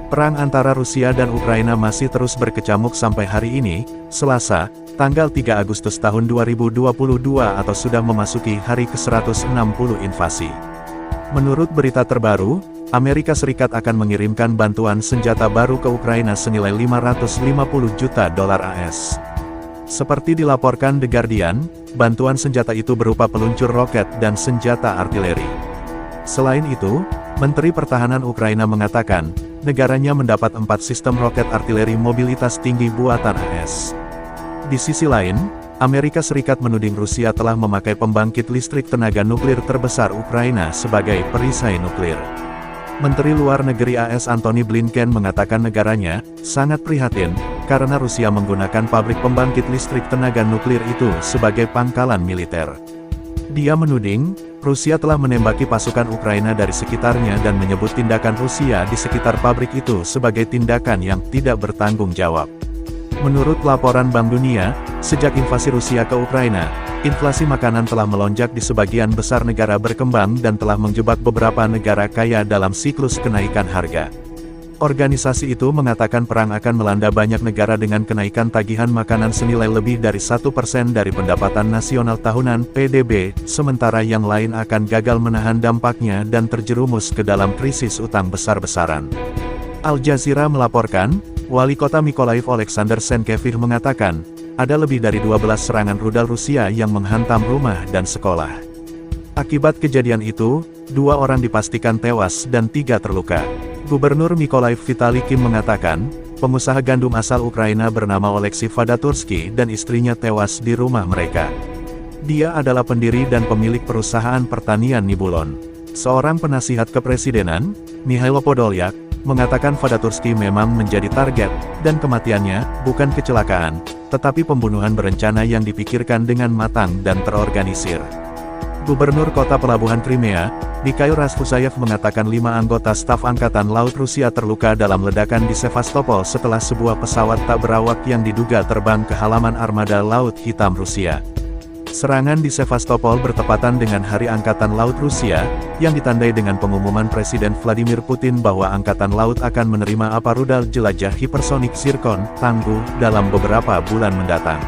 Perang antara Rusia dan Ukraina masih terus berkecamuk sampai hari ini, Selasa, tanggal 3 Agustus tahun 2022 atau sudah memasuki hari ke-160 invasi. Menurut berita terbaru, Amerika Serikat akan mengirimkan bantuan senjata baru ke Ukraina senilai 550 juta dolar AS. Seperti dilaporkan The Guardian, bantuan senjata itu berupa peluncur roket dan senjata artileri. Selain itu, Menteri Pertahanan Ukraina mengatakan, negaranya mendapat 4 sistem roket artileri mobilitas tinggi buatan AS. Di sisi lain, Amerika Serikat menuding Rusia telah memakai pembangkit listrik tenaga nuklir terbesar Ukraina sebagai perisai nuklir. Menteri Luar Negeri AS Antony Blinken mengatakan negaranya sangat prihatin karena Rusia menggunakan pabrik pembangkit listrik tenaga nuklir itu sebagai pangkalan militer. Dia menuding, Rusia telah menembaki pasukan Ukraina dari sekitarnya dan menyebut tindakan Rusia di sekitar pabrik itu sebagai tindakan yang tidak bertanggung jawab. Menurut laporan Bank Dunia, sejak invasi Rusia ke Ukraina, inflasi makanan telah melonjak di sebagian besar negara berkembang dan telah menjebak beberapa negara kaya dalam siklus kenaikan harga. Organisasi itu mengatakan perang akan melanda banyak negara dengan kenaikan tagihan makanan senilai lebih dari 1% dari pendapatan nasional tahunan (PDB), sementara yang lain akan gagal menahan dampaknya dan terjerumus ke dalam krisis utang besar-besaran. Al Jazeera melaporkan, Wali Kota Mykolaiv Oleksandr Senkevich mengatakan, ada lebih dari 12 serangan rudal Rusia yang menghantam rumah dan sekolah. Akibat kejadian itu, 2 orang dipastikan tewas dan 3 terluka. Gubernur Mykolaiv Vitaly Kim mengatakan, pengusaha gandum asal Ukraina bernama Oleksiy Vadatursky dan istrinya tewas di rumah mereka. Dia adalah pendiri dan pemilik perusahaan pertanian Nibulon. Seorang penasihat kepresidenan, Mihailo Podolyak, mengatakan Vadatursky memang menjadi target, dan kematiannya bukan kecelakaan, tetapi pembunuhan berencana yang dipikirkan dengan matang dan terorganisir. Gubernur Kota Pelabuhan Crimea, Mikhail Rasfusayev mengatakan 5 anggota staf Angkatan Laut Rusia terluka dalam ledakan di Sevastopol setelah sebuah pesawat tak berawak yang diduga terbang ke halaman armada Laut Hitam Rusia. Serangan di Sevastopol bertepatan dengan Hari Angkatan Laut Rusia, yang ditandai dengan pengumuman Presiden Vladimir Putin bahwa Angkatan Laut akan menerima rudal jelajah hipersonik Zirkon, tangguh, dalam beberapa bulan mendatang.